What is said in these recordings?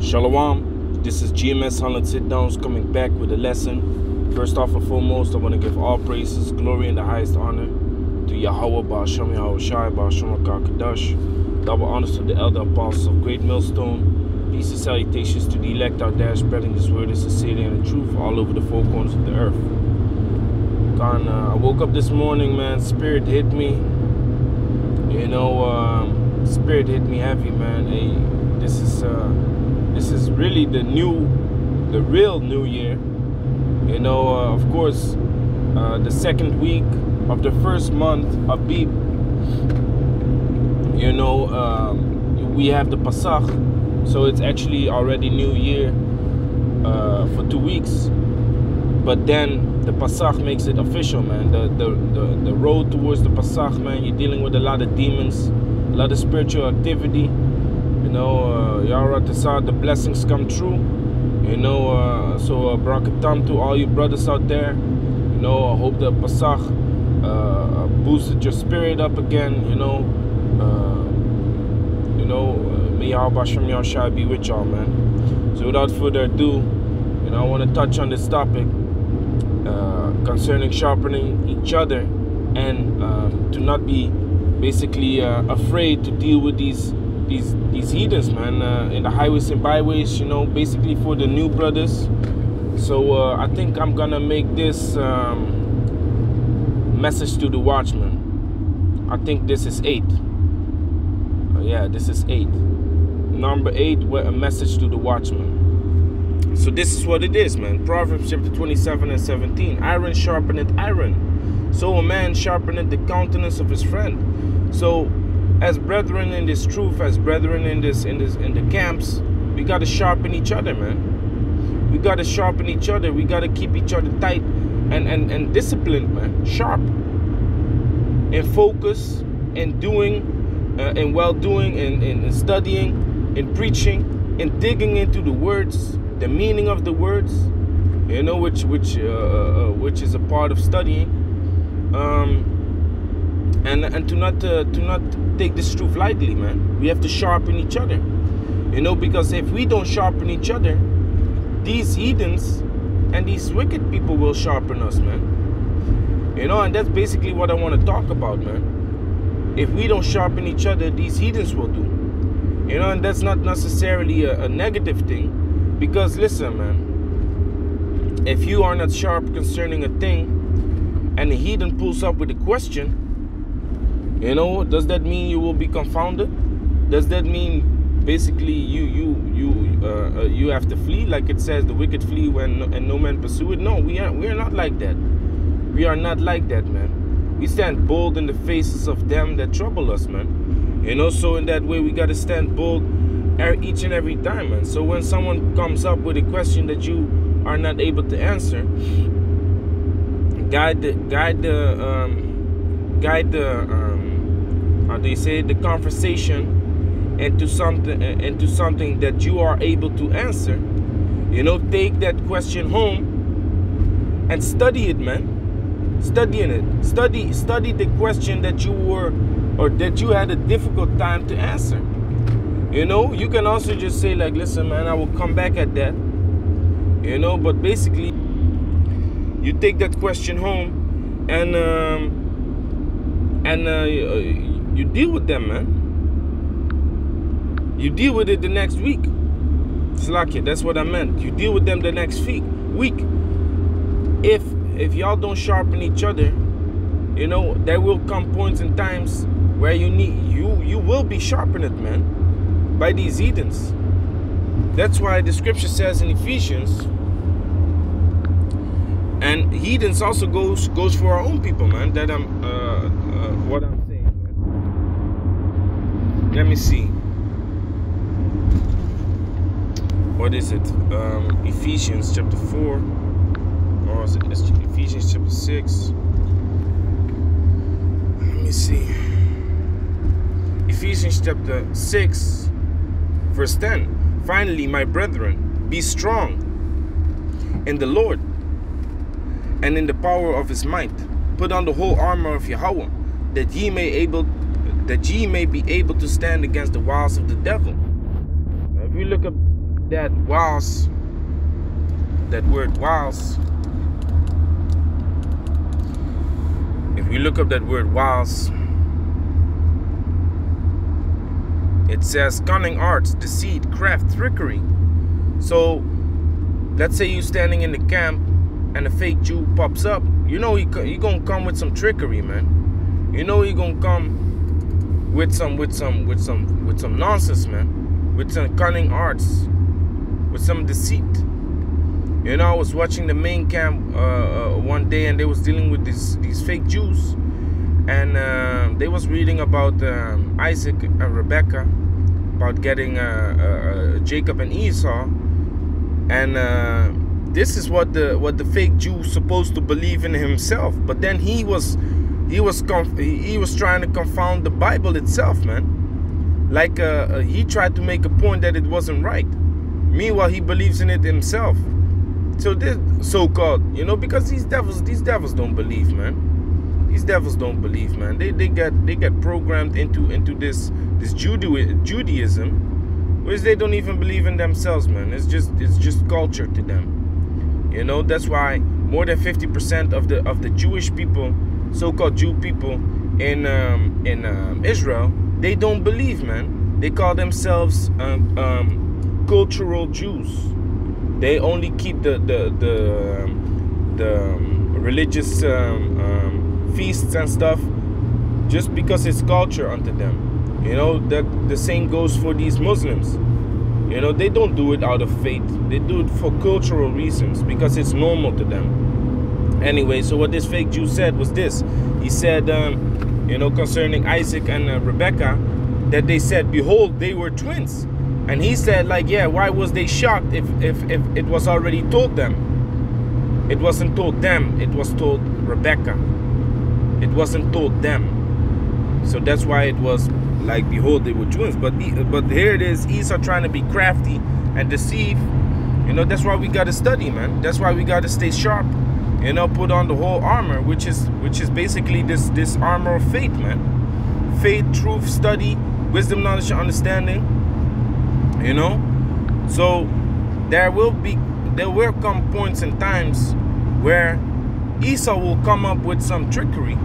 Shalom, this is GMS 100 Sit Downs coming back with a lesson. First off and foremost, I want to give all praises, glory, and the highest honor to Yahweh, Ba'ashem Yahweh Shai, Ba'ashem Kadash. Double honors to the elder apostles of Great Millstone. Peace and salutations to the elect out there spreading this word of sincerity and the truth all over the four corners of the earth. I woke up this morning, man, spirit hit me. Spirit hit me heavy, man. Hey, this is really the real new year. Of course, the second week of the first month of Abib. We have the Pasach, so it's actually already New Year for 2 weeks. But then the Pasach makes it official, man. The road towards the Pasach, man. You're dealing with a lot of demons, a lot of spiritual activity. The blessings come true. So brakatam to all you brothers out there. I hope the Pasach boosted your spirit up again. May Yahweh Shem Yahshai be with y'all, man. So without further ado, I want to touch on this topic concerning sharpening each other, and to not be basically afraid to deal with these heathens, man, in the highways and byways, basically for the new brothers. So I think I'm gonna make this message to the watchmen. I think this is 8. Yeah, this is 8. Number 8, a message to the watchmen. So this is what it is, man. Proverbs chapter 27 and 17. Iron sharpeneth iron, so a man sharpeneth the countenance of his friend. So as brethren in this truth, as brethren in the camps, we gotta sharpen each other, man. We gotta sharpen each other. We gotta keep each other tight and disciplined, man. Sharp and focus and doing and well doing and studying and preaching and digging into the words, the meaning of the words, which is a part of studying, and to not take this truth lightly, man. We have to sharpen each other, because if we don't sharpen each other, these heathens and these wicked people will sharpen us, man. And that's basically what I want to talk about, man. If we don't sharpen each other, these heathens will do. And that's not necessarily a negative thing. Because listen, man, if you are not sharp concerning a thing and the heathen pulls up with a question, does that mean you will be confounded? Does that mean basically you have to flee, like it says, the wicked flee and no man pursue it? No, we are not like that. We are not like that, man. We stand bold in the faces of them that trouble us, man. So in that way we got to stand bold each and every time, man. So when someone comes up with a question that you are not able to answer, guide the conversation into something that you are able to answer. Take that question home and study it, man. Studying it. Study the question that you had a difficult time to answer. You can also just say, like, listen, man, I will come back at that. But basically, you take that question home and you deal with them, man. You deal with it the next week. Slakia, that's what I meant. You deal with them the next week. If y'all don't sharpen each other, there will come points and times where you will be sharpened, man, by these heathens. That's why the scripture says in Ephesians, and heathens also goes for our own people, man. That what I'm saying, man. Let me see. What is it? Ephesians chapter 4. Or is it Ephesians chapter 6? Let me see. Ephesians chapter 6, verse 10. Finally, my brethren, be strong in the Lord and in the power of his might. Put on the whole armor of Yahweh, that ye may be able to stand against the wiles of the devil. Now, if we look up that whilst, that word whilst, if we look up that word whilst, it says cunning arts, deceit, craft, trickery. So let's say you're standing in the camp and a fake Jew pops up. You know he gonna come with some trickery, man. You know he gonna come with some nonsense, man. With some cunning arts, with some deceit. You know, I was watching the main camp one day, and they was dealing with these fake Jews, and they was reading about Isaac and Rebecca, about getting Jacob and Esau, and this is what the fake Jew supposed to believe in himself. But then he was trying to confound the Bible itself, man. Like he tried to make a point that it wasn't right. Meanwhile, he believes in it himself. So this so-called, you know, because these devils don't believe, man. These devils don't believe, man. They get programmed into this Judaism, which they don't even believe in themselves, man. It's just culture to them. You know, that's why more than 50% of the Jewish people, so-called Jew people in Israel, they don't believe, man. They call themselves cultural Jews. They only keep the religious feasts and stuff just because it's culture unto them. You know, that the same goes for these Muslims. You know, they don't do it out of faith. They do it for cultural reasons because it's normal to them. Anyway, so what this fake Jew said was this. He said, you know, concerning Isaac and Rebecca, that they said, behold, they were twins. And he said, like, yeah, why was they shocked if it was already told them? It wasn't told them. It was told Rebecca. It wasn't told them. So that's why it was like, behold, they were twins. But here it is, Esau trying to be crafty and deceive. You know, that's why we got to study, man. That's why we got to stay sharp. You know, put on the whole armor, which is basically this armor of faith, man. Faith, truth, study, wisdom, knowledge, and understanding. You know, so there will come points and times where Esau will come up with some trickery.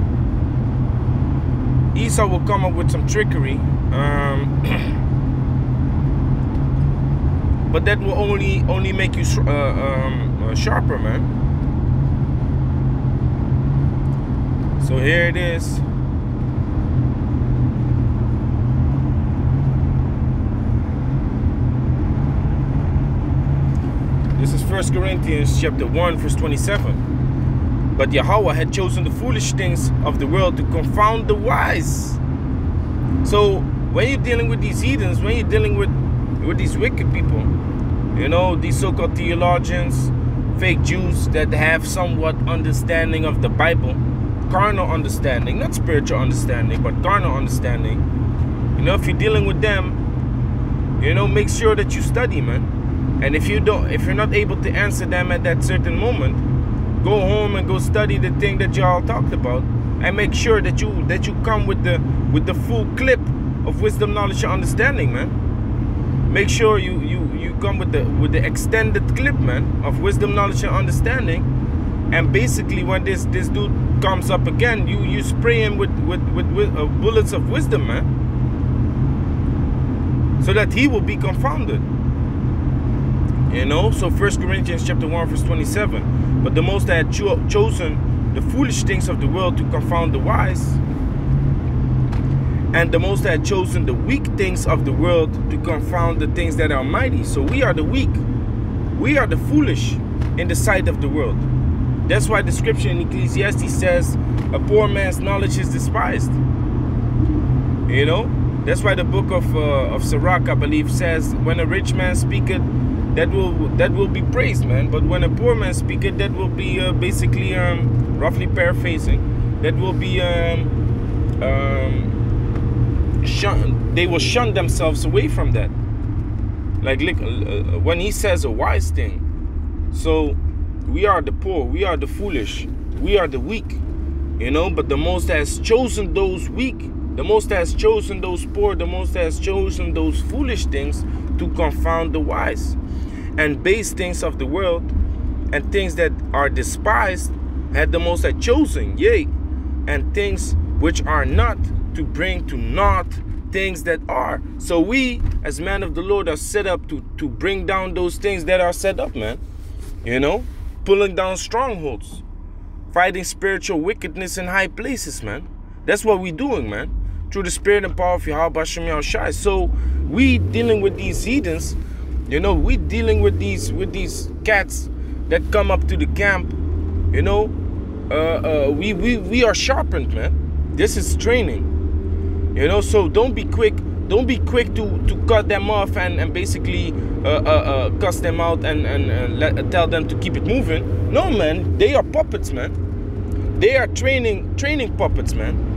Esau will come up with some trickery, but that will only make you sharper, man. So here it is. This is 1 Corinthians chapter 1, verse 27. But Yahweh had chosen the foolish things of the world to confound the wise. So when you're dealing with these heathens, when you're dealing with these wicked people, you know, these so-called theologians, fake Jews that have somewhat understanding of the Bible, carnal understanding, not spiritual understanding, but carnal understanding. You know, if you're dealing with them, you know, make sure that you study, man. And if you're not able to answer them at that certain moment, go home and go study the thing that y'all talked about, and make sure that you come with the full clip of wisdom, knowledge, and understanding, man. Make sure you come with the extended clip, man, of wisdom, knowledge, and understanding. And basically, when this dude comes up again, you spray him with bullets of wisdom, man, so that he will be confounded. You know, so 1 Corinthians chapter 1, verse 27. But the Most High had chosen the foolish things of the world to confound the wise. And the Most High had chosen the weak things of the world to confound the things that are mighty. So we are the weak. We are the foolish in the sight of the world. That's why the scripture in Ecclesiastes says, a poor man's knowledge is despised. You know, that's why the book of Sirach, I believe, says, when a rich man speaketh, that will be praised, man. But when a poor man speaketh, that will be basically, roughly paraphrasing, that will be they will shun themselves away from that. Like when he says a wise thing. So we are the poor, we are the foolish, we are the weak, you know. But the Most has chosen those weak, the Most has chosen those poor, the Most has chosen those foolish things to confound the wise, and base things of the world and things that are despised had the Most High chosen, yea, and things which are not, to bring to naught things that are. So we, as men of the Lord, are set up to bring down those things that are set up, man. You know, pulling down strongholds, fighting spiritual wickedness in high places, man. That's what we're doing, man, through the spirit and power of Yahweh Hashem Yahushai. So we dealing with these heathens, you know, we dealing with these cats that come up to the camp, you know. We are sharpened, man. This is training, you know. So don't be quick to cut them off and basically cuss them out and tell them to keep it moving. No, man, they are puppets, man. They are training puppets, man.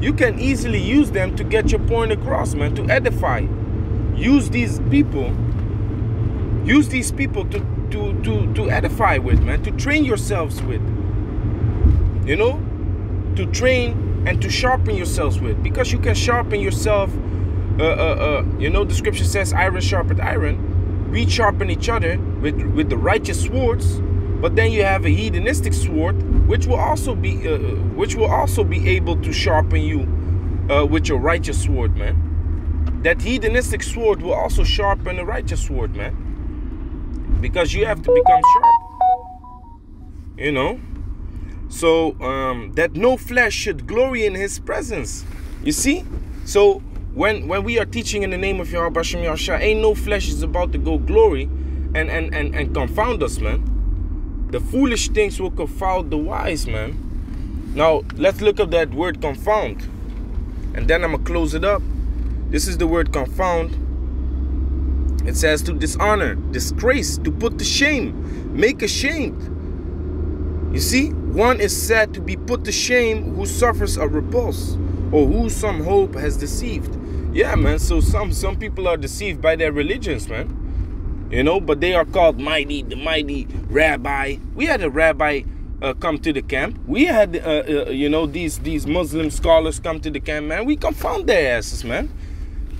You can easily use them to get your point across, man, to edify. Use these people to edify with, man, to train yourselves with, you know, to train and to sharpen yourselves with, because you can sharpen yourself. You know, the scripture says iron sharpened iron. We sharpen each other with the righteous swords, but then you have a heathenistic sword, which will also be able to sharpen you with your righteous sword, man. That heathenistic sword will also sharpen the righteous sword, man, because you have to become sharp, you know. So that no flesh should glory in his presence. You see? So when we are teaching in the name of Yahweh Hashem Yahushua, ain't no flesh is about to go glory and confound us, man. The foolish things will confound the wise, man. Now let's look up that word confound, and then I'm gonna close it up. This is the word confound. It says to dishonor, disgrace, to put to shame, make ashamed. You see, one is said to be put to shame who suffers a repulse, or who some hope has deceived. Yeah, man, so some people are deceived by their religions, man. You know, but they are called mighty, the mighty rabbi. We had a rabbi come to the camp. We had, you know, these Muslim scholars come to the camp, man. We confound their asses, man.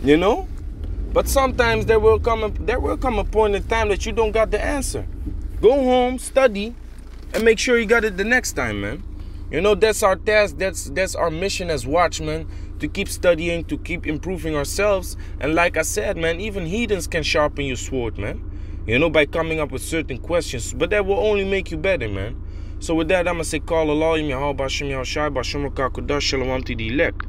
You know? But sometimes there will come a point in time that you don't got the answer. Go home, study, and make sure you got it the next time, man. You know, that's our task. That's our mission as watchmen, to keep studying, to keep improving ourselves. And like I said, man, even heathens can sharpen your sword, man. You know, by coming up with certain questions. But that will only make you better, man. So with that, I'm going to say, call Allah, Yahweh Bashem Yahushai, Bashem Rakakudash, Shalom to the elect.